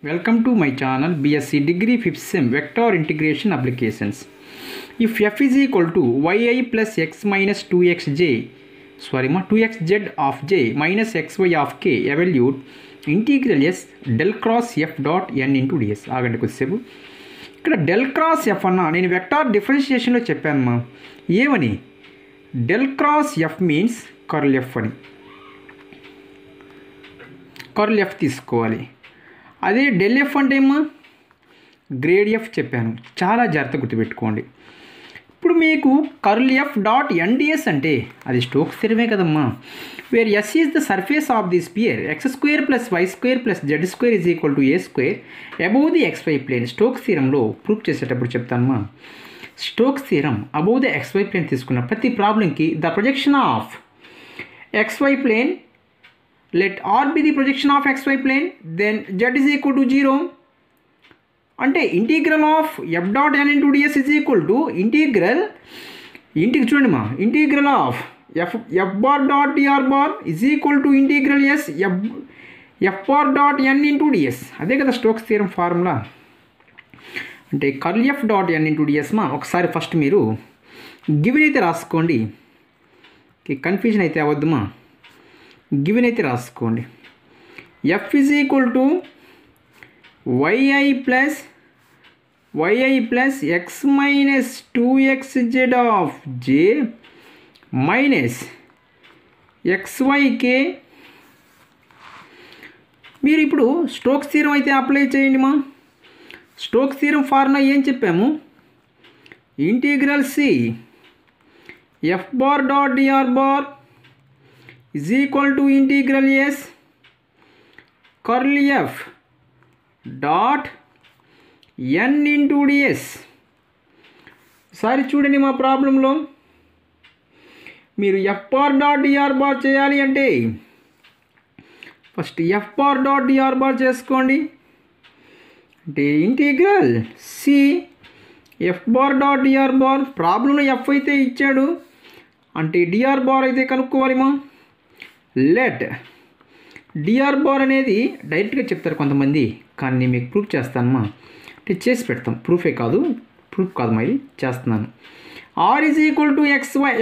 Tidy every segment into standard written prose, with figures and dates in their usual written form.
Welcome to my channel BSc Degree 5th Sem Vector Integration Applications. If f is equal to yi plus x minus 2xz of j minus xy of k, evaluate integral s del cross f dot n into ds. ఆగండి కొద్దిసేపు. ఇక్కడ del cross F అన్న నేను vector డిఫరెన్షియేషన్లో చెప్పానమ్మా. ఏమని? Del cross F means curl F అని. Curl F తీసుకోవాలి. అదే డెల్ ఎఫ్ అంటే ఏమో గ్రేడ్ ఎఫ్ చెప్పాను. చాలా జాగ్రత్త గుర్తుపెట్టుకోండి. ఇప్పుడు మీకు కర్ల్ ఎఫ్ డాట్ ఎన్డిఎస్ అంటే అది స్టోక్స్ థియరమే కదమ్మా. Where s is the surface of the sphere x square plus y square plus z square is equal to a square above the x y plane. Stokes థియరంలో proof చేసేటప్పుడు చెప్తానమ్మా. Stokes theorem above the x y plane తీసుకున్న ప్రతి ప్రాబ్లంకి the projection of xy plane, let R be the projection of xy plane, then z is equal to 0. అంటే integral of F dot N into DS is equal to integral చూడండి మా integral of F bar dot DR bar is equal to integral S F bar dot N into DS. అదే కదా Stokes theorem formula. అంటే curl F dot N into DS మా ఒకసారి first మీరు given అయితే రాసుకోండి. కన్ఫ్యూజన్ అయితే అవద్దమ్మా. గివెన్ అయితే రాసుకోండి. F is equal to yi plus X minus 2xz of J minus xyk. మీరు ఇప్పుడు స్టోక్స్ థియరం అయితే అప్లై చేయండి మా. స్టోక్స్ థియరం ఫార్ములా ఏం చెప్పాము? Integral C F bar dot DR bar is equal to integral s curl f dot n into ds. సారి చూడండి మా ప్రాబ్లంలో మీరు F bar dot DR bar చేయాలి అంటే first F bar dot DR bar చేసుకోండి. అంటే integral C F bar dot DR bar. ప్రాబ్లంలో ఎఫ్ అయితే ఇచ్చాడు అంటే డిఆర్ బార్ అయితే కనుక్కోవాలి మా. లెట్ డిఆర్ బార్ అనేది డైరెక్ట్గా చెప్తారు కొంతమంది, కానీ నేను మీకు ప్రూఫ్ చేస్తానమ్మా. అంటే చేసి పెడతాం. ప్రూఫ్ కాదు మా, ఇది చేస్తున్నాను. R is equal to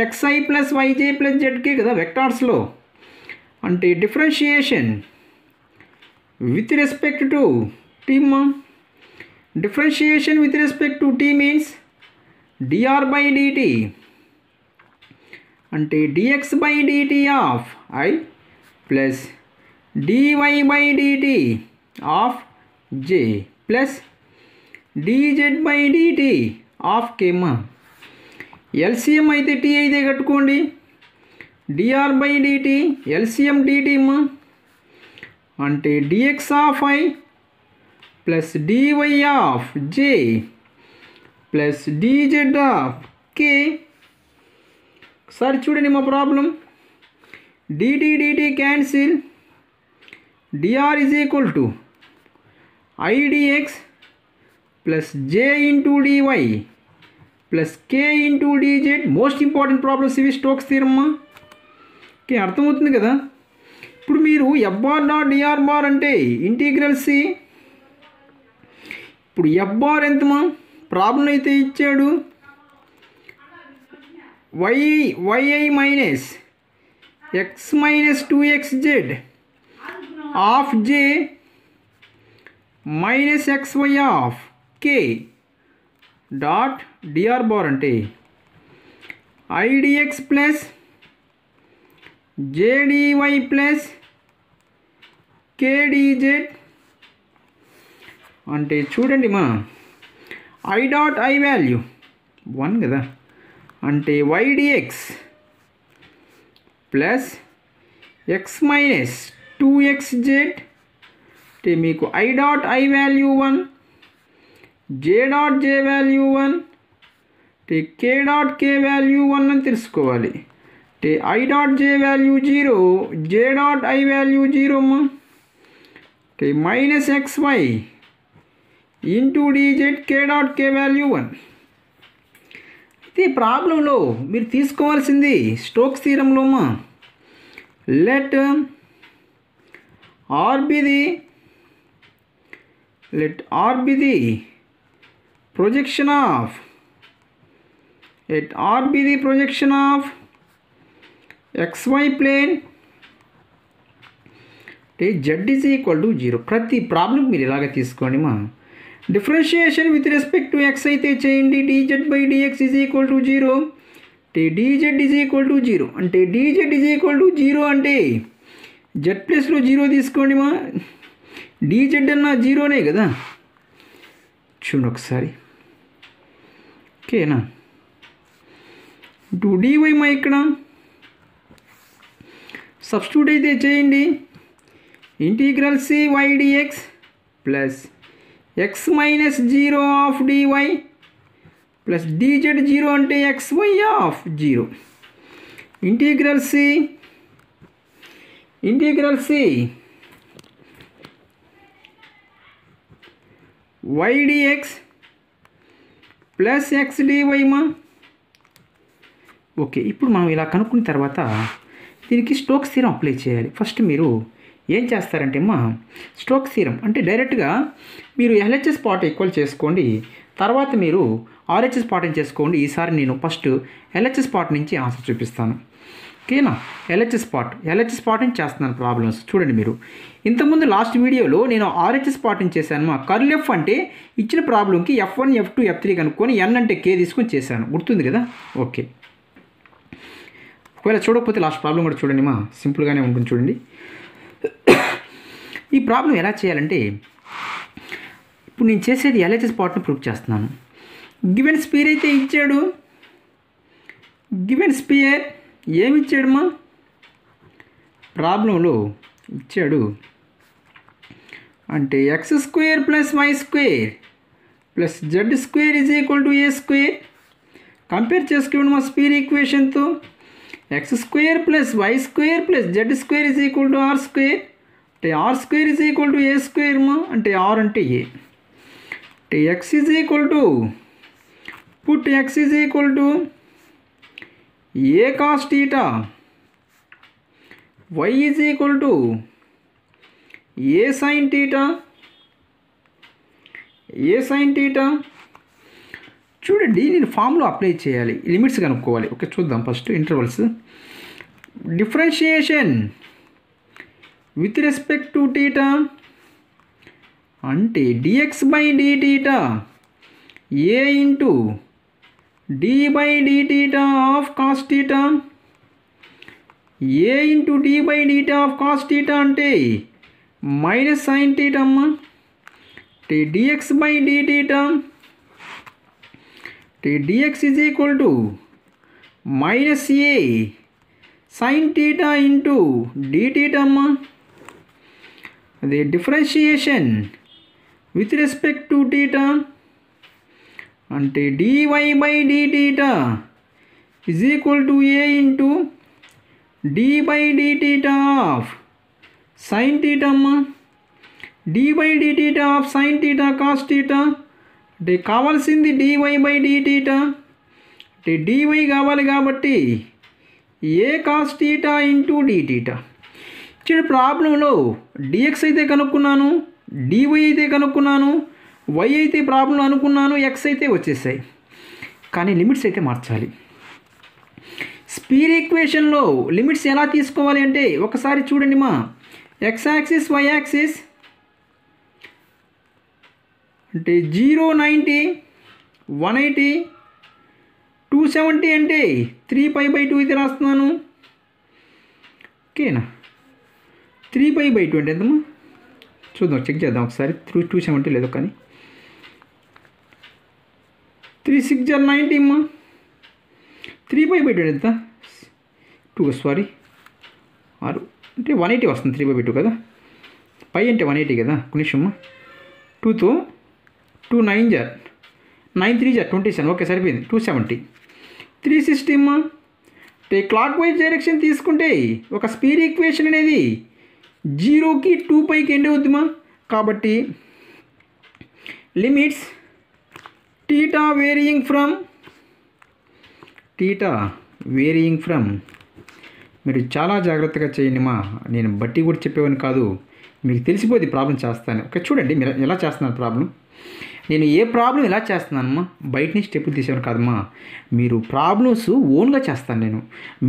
x i plus y j plus z k కదా వెక్టార్స్లో. అంటే differentiation with respect to t మా. Differentiation with respect to t means dr by dt అంటే dx by dt of i plus dy by dt of j plus dz by dt of k మా. LCM అయితే t అయితే కట్టుకోండి. dr by dt LCM dt మా. అంటే dx of i plus dy of j plus dz of k. Sir చూడండి మా ప్రాబ్లం. dt cancel. dr is equal to idx plus j into dy plus k into dz. Most important problems ఇవి Stokes థియరమ్మా. Okay, అర్థమవుతుంది కదా. ఇప్పుడు మీరు F bar dot DR bar అంటే ఇంటిగ్రల్ సి. ఇప్పుడు ఎఫ్ బార్ ఎంతమా? ప్రాబ్లం అయితే ఇచ్చాడు yi minus X minus 2xz of j minus xy of k dot DR bar అంటే idx plus jdy plus kdz. అంటే చూడండి మా i డాట్ i వాల్యూ 1 కదా. అంటే ydx plus X minus 2xz అంటే మీకు i dot i value 1 j dot j value 1 అంటే k dot k value 1 అని తెలుసుకోవాలి. అంటే i dot j value 0 j dot i value 0 అమ్మా. అంటే minus xy into dz k dot k value 1. ఈ ప్రాబ్లంలో మీరు తీసుకోవాల్సింది స్టోక్స్ థియరంలో మా. Let R be the let R be the projection of xy plane. Z is equal to 0. ప్రతి problem మీరు ఇలాగ తీసుకోండి మా. Differentiation with respect to X అయితే చేయండి. dz by dx is equal to 0. dz is equal to 0 అంటే dz is equal to 0 అంటే z ప్లస్లో 0 తీసుకోండి మా. dz అన్న 0నే కదా, చూడండి ఒకసారి. ఓకేనా. 2dy మా ఇక్కడ సబ్స్టిట్యూట్ అయితే చేయండి. Integral cy dx plus x minus 0 of dy plus dz 0 అంటే xy of 0. Integral c y dx plus x dy మా. ఓకే, ఇప్పుడు మనం ఇలా కనుక్కున్న తర్వాత దీనికి స్టోక్స్ థీరం అప్లై చేయాలి. ఫస్ట్ మీరు ఏం చేస్తారంటే అమ్మా, స్టోక్స్ థీరం అంటే డైరెక్ట్గా మీరు LHS పార్ట్ ఈక్వల్ చేసుకోండి, తర్వాత మీరు RHS పార్ట్ని చేసుకోండి. ఈసారి నేను ఫస్ట్ LHS పార్ట్ నుంచి ఆన్సర్ చూపిస్తాను. ఓకేనా. LHS పార్ట్ నుంచి చేస్తున్నాను ప్రాబ్లమ్స్. చూడండి మీరు ఇంతకుముందు లాస్ట్ వీడియోలో నేను RHS పార్ట్ నుంచి చేశాను. మా కర్ల్ ఎఫ్ అంటే ఇచ్చిన ప్రాబ్లంకి F1 F2 F3 కనుక్కొని n అంటే k తీసుకొని చేశాను, గుర్తుంది కదా. ఓకే, ఒకవేళ చూడకపోతే లాస్ట్ ప్రాబ్లం కూడా చూడండి మా, సింపుల్గానే ఉంటుంది చూడండి. ఈ ప్రాబ్లం ఎలా చేయాలంటే ఇప్పుడు నేను చేసేది LHS పార్ట్ని ప్రూఫ్ చేస్తున్నాను. గివెన్ స్పియర్ అయితే ఇచ్చాడు. గివెన్ స్పియర్ ఏమి ఇచ్చాడమ్మా, ప్రాబ్లంలో ఇచ్చాడు అంటే x² plus y² plus z² is equal to a². Compare చేసుకోండి మా స్పియర్ ఈక్వేషన్తో. x² plus y² plus z² is equal to r² అంటే r² is equal to a² మా. అంటే r అంటే a. అంటే x is equal to put x is equal to a cos theta, y is equal to a sin theta. చూడండి నేను ఫామ్లో apply చేయాలి, limits కనుక్కోవాలి. ఓకే, చూద్దాం first intervals. Differentiation with respect to theta అంటే dx by dθ a into d by dθ of cos theta. a into d by dθ of cos theta అంటే minus sine theta అమ్మ. అంటే dx by dθ అంటే dx is equal to minus a sign theta into dθ అమ్మ. అదే differentiation with respect to theta అంటే dy by dθ is equal to a into d by dθ of sine theta అమ్మ. d by dθ of sine theta cos theta అంటే కావాల్సింది dy by dθ అంటే dy కావాలి కాబట్టి a cos theta into dθ. ఇచ్చిన ప్రాబ్లంలో dx అయితే కనుక్కున్నాను, dy అయితే కనుక్కున్నాను, y అయితే ప్రాబ్లం అనుకున్నాను, x అయితే వచ్చేసాయి. కానీ లిమిట్స్ అయితే మార్చాలి. స్పియర్ ఈక్వేషన్లో లిమిట్స్ ఎలా తీసుకోవాలి అంటే ఒకసారి చూడండి మా. x యాక్సిస్ y యాక్సిస్ అంటే 0 90 180 270 అంటే 3π/2 అయితే రాస్తున్నాను. ఓకేనా. 3π/2 అంటే ఎంతమ్మా చూద్దాం, చెక్ చేద్దాం ఒకసారి. 270 లేదు కానీ 3 6 90 అమ్మా. 3π/2 ఎంత 2 సారీ 6 అంటే 180 వస్తుంది. 3/2 కదా, పై అంటే 180 కదా. ఒక నిమిషం 2తో 2 9 9 3 27. ఓకే సరిపోయింది. 270 360 అమ్మా. అంటే క్లాక్ వైజ్ డైరెక్షన్ తీసుకుంటే ఒక స్పియర్ ఈక్వేషన్ అనేది 0కి 2πకి ఎండ్ అవుతుందమ్మా. కాబట్టి లిమిట్స్ థీటా వేరియింగ్ ఫ్రమ్ మీరు చాలా జాగ్రత్తగా చేయండి మా. నేను బట్టి కూడా చెప్పేవాని కాదు, మీకు తెలిసిపోద్ది ప్రాబ్లం చేస్తాను. ఓకే, చూడండి మీరు ఎలా చేస్తున్నారు ప్రాబ్లం. నేను ఏ ప్రాబ్లం ఎలా చేస్తున్నానమ్మా, బయట నుంచి స్టెప్పులు తీసేవాను కాదమ్మా, మీరు ప్రాబ్లమ్స్ ఓన్గా చేస్తాను నేను.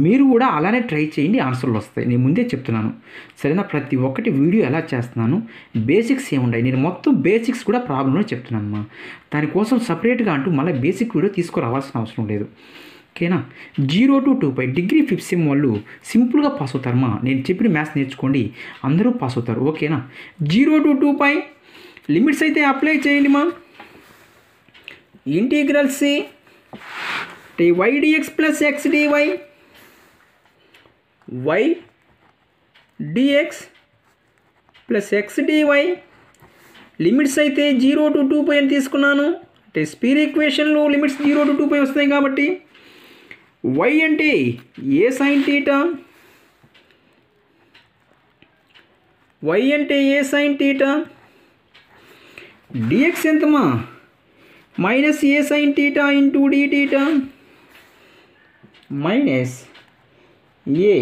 మీరు కూడా అలానే ట్రై చేయండి, ఆన్సర్లు వస్తాయి. నేను ముందే చెప్తున్నాను సరేనా. ప్రతి ఒక్కటి వీడియో ఎలా చేస్తున్నాను, బేసిక్స్ ఏముంటాయి, నేను మొత్తం బేసిక్స్ కూడా ప్రాబ్లంలో చెప్తున్నానమ్మా. దానికోసం సపరేట్గా అంటూ మళ్ళీ బేసిక్ వీడియో తీసుకురావాల్సిన అవసరం లేదు. ఓకేనా. 0 to 2π డిగ్రీ 5th సెమ్ వాళ్ళు సింపుల్గా పాస్ అవుతారమ్మా. నేను చెప్పిన మ్యాథ్స్ నేర్చుకోండి, అందరూ పాస్ అవుతారు. ఓకేనా. 0 to 2π లిమిట్స్ అయితే అప్లై చేయండి మా. Integral C y dx plus x dy, y dx plus x dy limits అయితే 0 to 2π అని తీసుకున్నాను. అంటే స్పీర్ ఈక్వేషన్లో లిమిట్స్ 0 to 2π వస్తాయి కాబట్టి y అంటే ఏ సైన్ థీటా, y అంటే ఏ సైన్ థీటా, dx ఎంతమా minus a sine theta into d theta minus a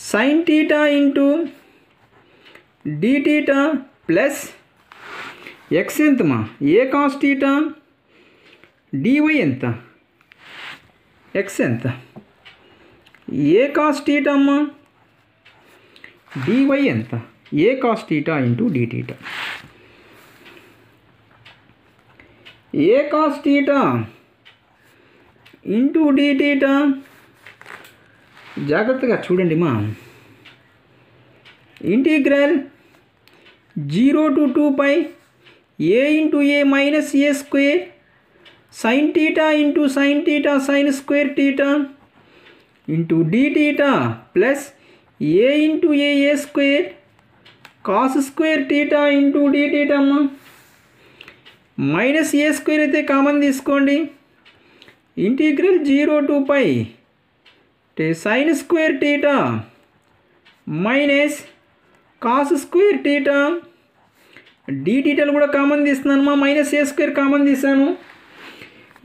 sine theta into d theta plus x ఎంతమా ఏ కాస్ థీటా, డివై ఎంత x ఎంత a cos theta అమ్మా, dy ఎంత a cos theta into d theta. A cos theta into d theta. జాగ్రత్తగా చూడండి మా. Integral 0 to 2π a into a minus a square sine theta into sine theta sign square theta into d theta plus a into a square cos square theta into d theta అమ్మా. Minus a square అయితే common తీసుకోండి. Integral 0 to π అంటే sine square theta minus cos square theta, d థీటాలు కూడా common తీస్తున్నానమ్మా. Minus a square common తీసాను.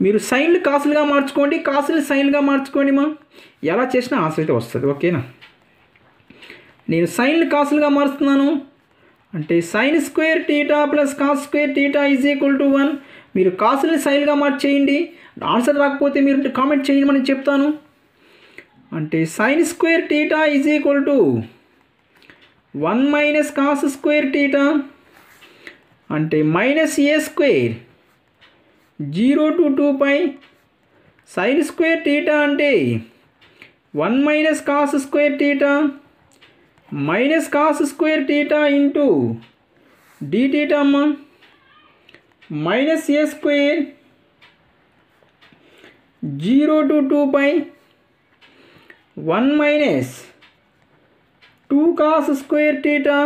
మీరు సైన్లు కాసులుగా మార్చుకోండి, కాసులు సైన్లుగా మార్చుకోండి మా. ఎలా చేసినా ఆన్సర్ అయితే వస్తుంది. ఓకేనా. నేను సైన్లు కాసులుగా మారుస్తున్నాను. అంటే sine square theta plus cos square theta is equal to 1. మీరు కాసులని సైన్గా మార్చేయండి. ఆన్సర్ రాకపోతే మీరు కామెంట్ చేయండి, మనం చెప్తాను. అంటే sine square theta is equal to 1 minus cos square theta అంటే minus a square 0 to 2π sine square theta అంటే 1 minus cos square theta minus cos square theta into d theta అమ్మా minus a square 0 to 2π 1 minus 2 cos square theta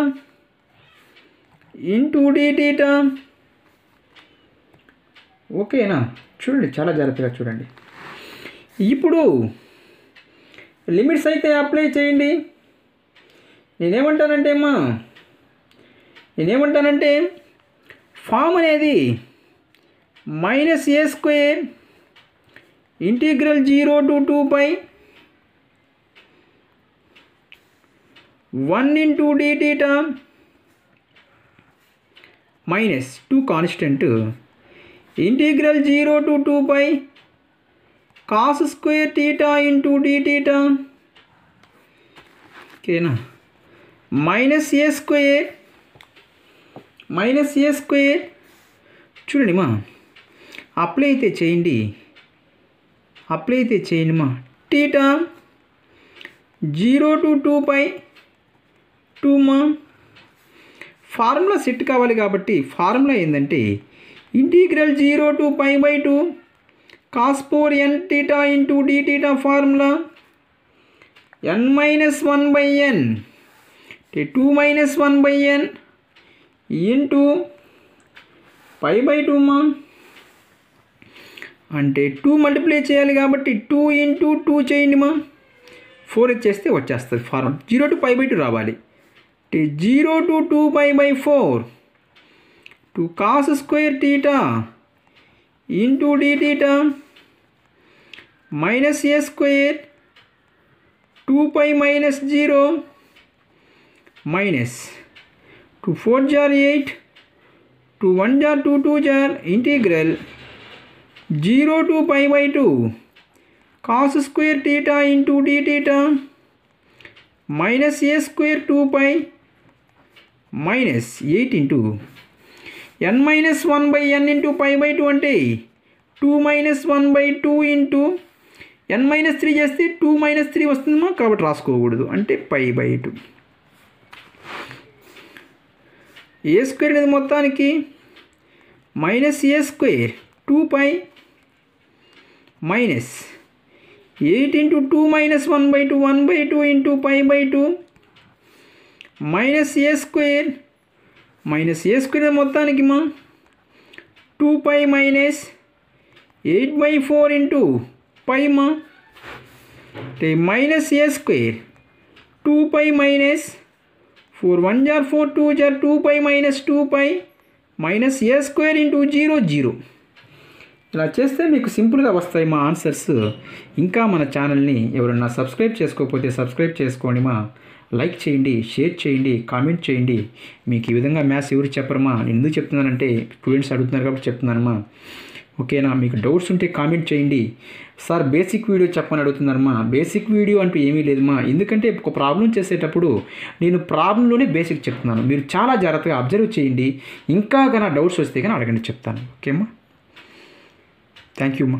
into d theta. ఓకేనా. చూడండి చాలా జాగ్రత్తగా చూడండి. ఇప్పుడు limits అయితే అప్లై చేయండి. నేనేమంటానంటే ఫామ్ అనేది minus a square integral 0 to 2π 1 into d theta minus 2 constant integral 0 to 2π cos square theta into d theta. ఓకేనా. మైనస్ ఏ స్క్వేర్ చూడండి మా. అప్లై అయితే చేయండి మా. థీటా 0 to 2π 2 మా. ఫార్ములా సెట్ కావాలి కాబట్టి ఫార్ములా ఏంటంటే integral 0 to π/2 cos power n theta into d theta formula n-1/n 2 - 1/n into π/2 మా. అంటే 2 మల్టిప్లై చేయాలి కాబట్టి 2 ఇంటూ 2 చేయండి మా. 4 ఇచ్చేస్తే వచ్చేస్తుంది ఫార్ములా. 0 to π/2 రావాలి. 0 to 2π/4 2 cos square theta into d theta minus a square 2π - 0 మైనస్ 2 4 jar 8, 2 1 jar 2 2 jar, integral 0 to pi by 2 cos square theta into d theta minus a square 2 pi minus 8 into n minus 1 by n into pi by 2 అంటే 2 minus 1 by 2 into n minus 3 చేస్తే 2 minus 3 వస్తుందమ్మా, కాబట్టి రాసుకోకూడదు, అంటే pi by 2. A square అనేది మొత్తానికి minus a square 2 pi minus 8 into 2 minus 1 by 2 1 by 2 into pi by 2 minus a square మొత్తానికి మా 2 pi minus 8 by 4 into pi మా అంటే minus a square 2 pi minus 4 1 jar 4 2 jar 2 pi minus 2 pi minus a square into 0 0. ఇలా చేస్తే మీకు సింపుల్గా వస్తాయి మా ఆన్సర్స్. ఇంకా మన ఛానల్ని ఎవరన్నా సబ్స్క్రైబ్ చేసుకోకపోతే సబ్స్క్రైబ్ చేసుకోండి మా, లైక్ చేయండి, షేర్ చేయండి, కామెంట్ చేయండి. మీకు ఈ విధంగా మ్యాథ్స్ ఎవరు చెప్పరమ్మా, నేను ఎందుకు చెప్తున్నానంటే స్టూడెంట్స్ అడుగుతున్నారు కాబట్టి చెప్తున్నానమ్మా. ఓకేనా? మీకు డౌట్స్ ఉంటే కామెంట్ చేయండి. సార్ బేసిక్ వీడియో చెప్పని అడుగుతున్నారమ్మా. బేసిక్ వీడియో అంటూ ఏమీ లేదమ్మా, ఎందుకంటే ఒక ప్రాబ్లం చేసేటప్పుడు నేను ప్రాబ్లంలోనే బేసిక్ చెప్తున్నాను. మీరు చాలా జాగ్రత్తగా అబ్జర్వ్ చేయండి. ఇంకా కానీ డౌట్స్ వస్తే కానీ అడగండి, చెప్తాను. ఓకే అమ్మా, థ్యాంక్ యూ అమ్మా.